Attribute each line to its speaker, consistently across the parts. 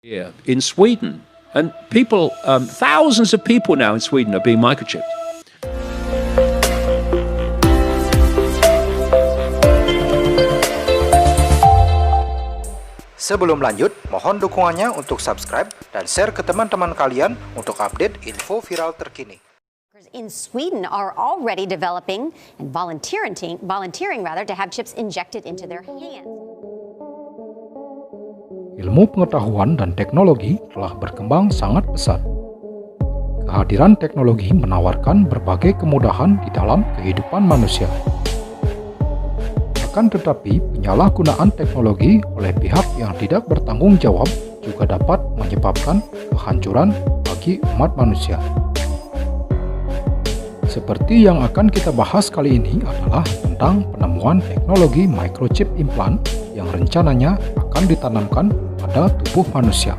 Speaker 1: Yeah, in Sweden, and people, thousands of people now in Sweden are being microchipped.
Speaker 2: Sebelum lanjut, mohon dukungannya untuk subscribe dan share ke teman-teman kalian untuk update info viral terkini.
Speaker 3: In Sweden are already developing and volunteering to have chips injected into their hands.
Speaker 4: Ilmu pengetahuan dan teknologi telah berkembang sangat pesat. Kehadiran teknologi menawarkan berbagai kemudahan di dalam kehidupan manusia. Akan tetapi, penyalahgunaan teknologi oleh pihak yang tidak bertanggung jawab juga dapat menyebabkan kehancuran bagi umat manusia. Seperti yang akan kita bahas kali ini adalah tentang penemuan teknologi microchip implant yang rencananya akan ditanamkan pada tubuh manusia.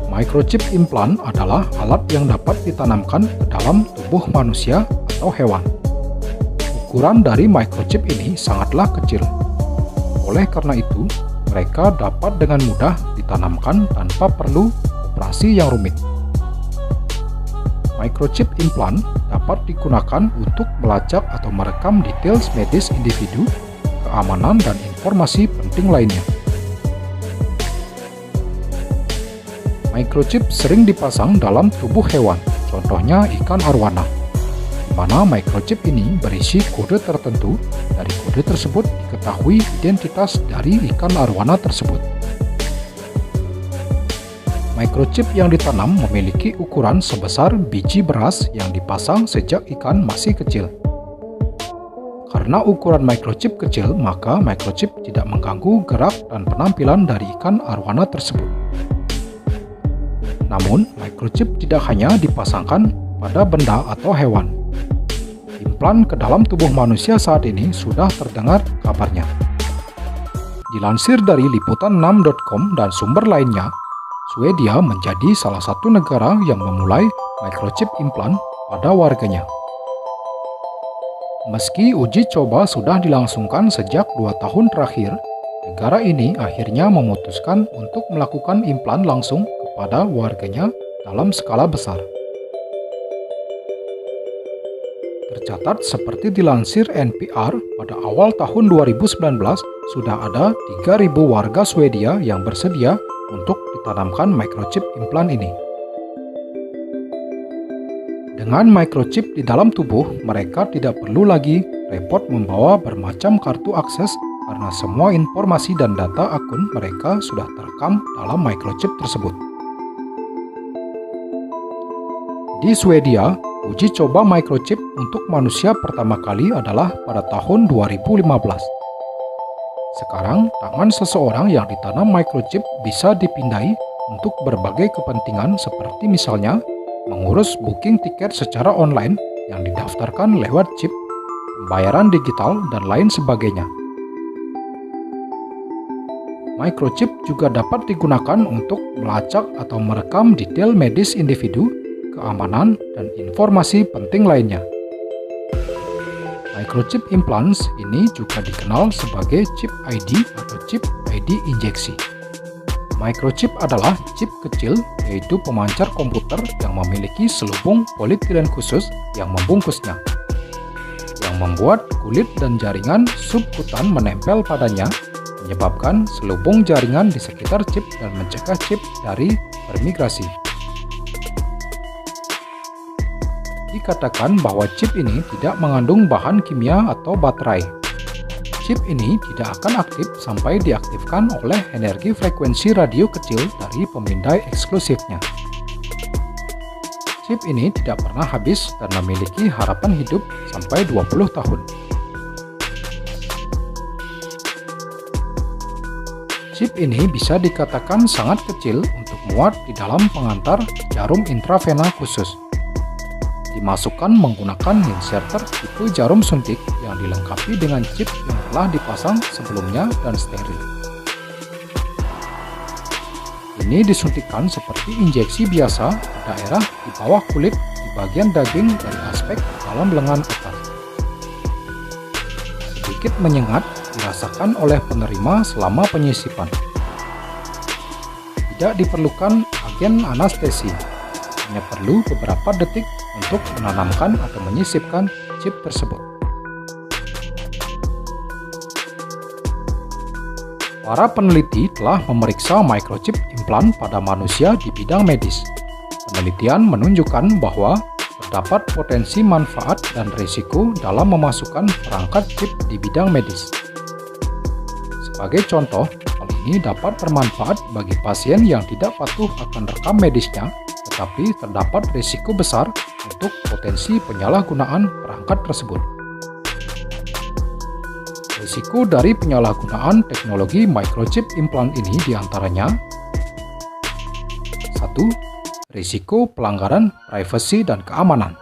Speaker 4: Microchip implant adalah alat yang dapat ditanamkan ke dalam tubuh manusia atau hewan. Ukuran dari microchip ini sangatlah kecil. Oleh karena itu, mereka dapat dengan mudah ditanamkan tanpa perlu operasi yang rumit. Microchip implant dapat digunakan untuk melacak atau merekam detail medis individu, keamanan, dan informasi penting lainnya. Microchip sering dipasang dalam tubuh hewan, contohnya ikan arwana, di mana microchip ini berisi kode tertentu. Dari kode tersebut diketahui identitas dari ikan arwana tersebut. Microchip yang ditanam memiliki ukuran sebesar biji beras yang dipasang sejak ikan masih kecil. Karena ukuran microchip kecil, maka microchip tidak mengganggu gerak dan penampilan dari ikan arwana tersebut. Namun, microchip tidak hanya dipasangkan pada benda atau hewan. Implan ke dalam tubuh manusia saat ini sudah terdengar kabarnya. Dilansir dari liputan6.com dan sumber lainnya, Swedia menjadi salah satu negara yang memulai microchip implant pada warganya. Meski uji coba sudah dilangsungkan sejak 2 tahun terakhir, negara ini akhirnya memutuskan untuk melakukan implan langsung kepada warganya dalam skala besar. Tercatat seperti dilansir NPR, pada awal tahun 2019 sudah ada 3.000 warga Swedia yang bersedia untuk ditanamkan microchip implant ini. Dengan microchip di dalam tubuh, mereka tidak perlu lagi repot membawa bermacam kartu akses karena semua informasi dan data akun mereka sudah terekam dalam microchip tersebut. Di Swedia, uji coba microchip untuk manusia pertama kali adalah pada tahun 2015. Sekarang, tangan seseorang yang ditanam microchip bisa dipindai untuk berbagai kepentingan seperti misalnya mengurus booking tiket secara online yang didaftarkan lewat chip, pembayaran digital, dan lain sebagainya. Microchip juga dapat digunakan untuk melacak atau merekam detail medis individu, keamanan, dan informasi penting lainnya. Microchip implants ini juga dikenal sebagai chip ID atau chip ID injeksi. Microchip adalah chip kecil, yaitu pemancar komputer yang memiliki selubung polietilen khusus yang membungkusnya, yang membuat kulit dan jaringan subkutan menempel padanya, menyebabkan selubung jaringan di sekitar chip dan mencegah chip dari bermigrasi. Dikatakan bahwa chip ini tidak mengandung bahan kimia atau baterai. Chip ini tidak akan aktif sampai diaktifkan oleh energi frekuensi radio kecil dari pemindai eksklusifnya. Chip ini tidak pernah habis dan memiliki harapan hidup sampai 20 tahun. Chip ini bisa dikatakan sangat kecil untuk muat di dalam pengantar jarum intravena khusus. Dimasukkan menggunakan inserter tipe jarum suntik yang dilengkapi dengan chip yang telah dipasang sebelumnya dan steril. Ini disuntikkan seperti injeksi biasa ke daerah di bawah kulit di bagian daging dari aspek dalam lengan atas. Sedikit menyengat dirasakan oleh penerima selama penyisipan. tidak diperlukan agen anestesi. Hanya perlu beberapa detik untuk menanamkan atau menyisipkan chip tersebut. Para peneliti telah memeriksa microchip implan pada manusia di bidang medis. Penelitian menunjukkan bahwa terdapat potensi manfaat dan risiko dalam memasukkan perangkat chip di bidang medis. Sebagai contoh, hal ini dapat bermanfaat bagi pasien yang tidak patuh akan rekam medisnya, tetapi terdapat risiko besar untuk potensi penyalahgunaan perangkat tersebut. Risiko dari penyalahgunaan teknologi microchip implan ini diantaranya: 1. Risiko pelanggaran privasi dan keamanan.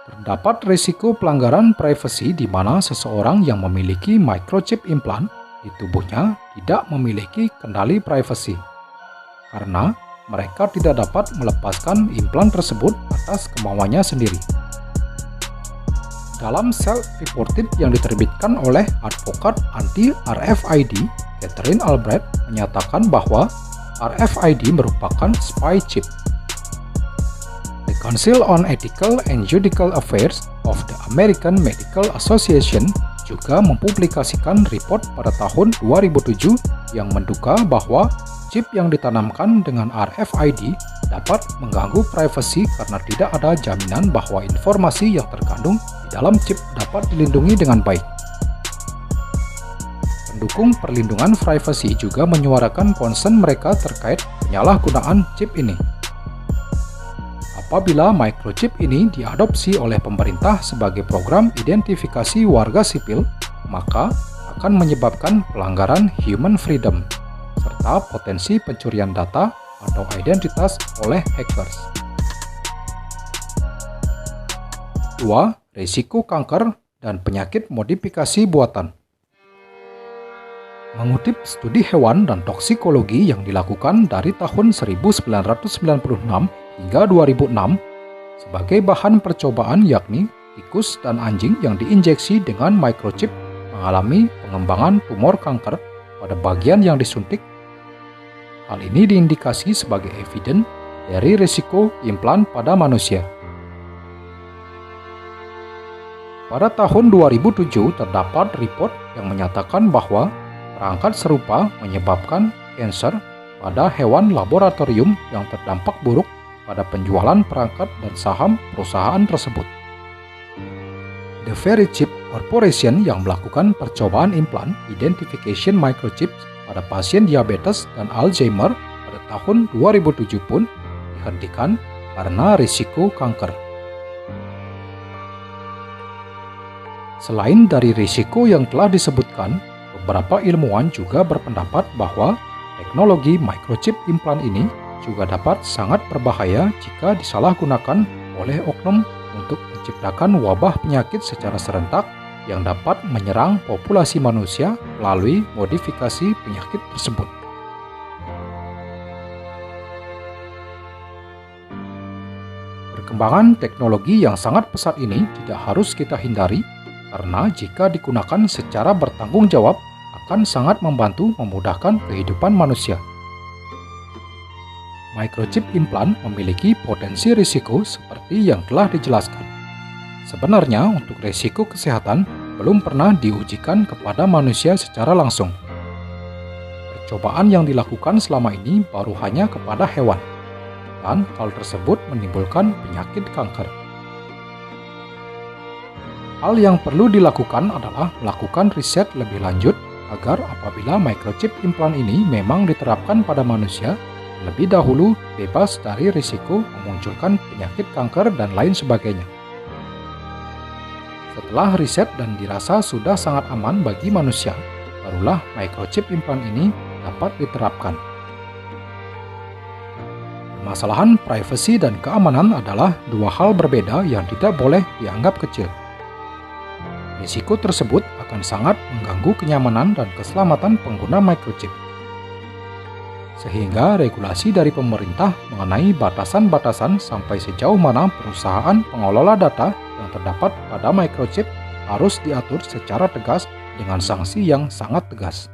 Speaker 4: Terdapat risiko pelanggaran privasi di mana seseorang yang memiliki microchip implan di tubuhnya tidak memiliki kendali privasi, karena mereka tidak dapat melepaskan implan tersebut atas kemauannya sendiri. Dalam self-reported yang diterbitkan oleh advokat anti-RFID, Catherine Albrecht menyatakan bahwa RFID merupakan spy chip. The Council on Ethical and Judicial Affairs of the American Medical Association juga mempublikasikan report pada tahun 2007 yang menduga bahwa chip yang ditanamkan dengan RFID dapat mengganggu privasi karena tidak ada jaminan bahwa informasi yang terkandung di dalam chip dapat dilindungi dengan baik. Pendukung perlindungan privasi juga menyuarakan concern mereka terkait penyalahgunaan chip ini. Apabila microchip ini diadopsi oleh pemerintah sebagai program identifikasi warga sipil, maka akan menyebabkan pelanggaran human freedom, serta potensi pencurian data atau identitas oleh hackers. 2. Risiko kanker dan penyakit modifikasi buatan. Mengutip studi hewan dan toksikologi yang dilakukan dari tahun 1996 hingga 2006, sebagai bahan percobaan yakni tikus dan anjing yang diinjeksi dengan microchip mengalami pengembangan tumor kanker pada bagian yang disuntik. Hal ini diindikasi sebagai eviden dari risiko implan pada manusia. Pada tahun 2007 terdapat report yang menyatakan bahwa perangkat serupa menyebabkan kanker pada hewan laboratorium yang terdampak buruk pada penjualan perangkat dan saham perusahaan tersebut. The Very Chip Corporation yang melakukan percobaan implan identification microchips pada pasien diabetes dan Alzheimer pada tahun 2007 pun dihentikan karena risiko kanker. Selain dari risiko yang telah disebutkan, beberapa ilmuwan juga berpendapat bahwa teknologi microchip implan ini juga dapat sangat berbahaya jika disalahgunakan oleh oknum untuk menciptakan wabah penyakit secara serentak yang dapat menyerang populasi manusia melalui modifikasi penyakit tersebut. Perkembangan teknologi yang sangat pesat ini tidak harus kita hindari, karena jika digunakan secara bertanggung jawab akan sangat membantu memudahkan kehidupan manusia. Microchip implan memiliki potensi risiko seperti yang telah dijelaskan. Sebenarnya untuk risiko kesehatan belum pernah diujikan kepada manusia secara langsung. Percobaan yang dilakukan selama ini baru hanya kepada hewan, dan hal tersebut menimbulkan penyakit kanker. Hal yang perlu dilakukan adalah melakukan riset lebih lanjut agar apabila microchip implan ini memang diterapkan pada manusia, lebih dahulu bebas dari risiko memunculkan penyakit kanker dan lain sebagainya. Setelah riset dan dirasa sudah sangat aman bagi manusia, barulah microchip implan ini dapat diterapkan. Permasalahan privasi dan keamanan adalah dua hal berbeda yang tidak boleh dianggap kecil. Risiko tersebut akan sangat mengganggu kenyamanan dan keselamatan pengguna microchip. Sehingga regulasi dari pemerintah mengenai batasan-batasan sampai sejauh mana perusahaan pengelola data yang terdapat pada microchip harus diatur secara tegas dengan sanksi yang sangat tegas.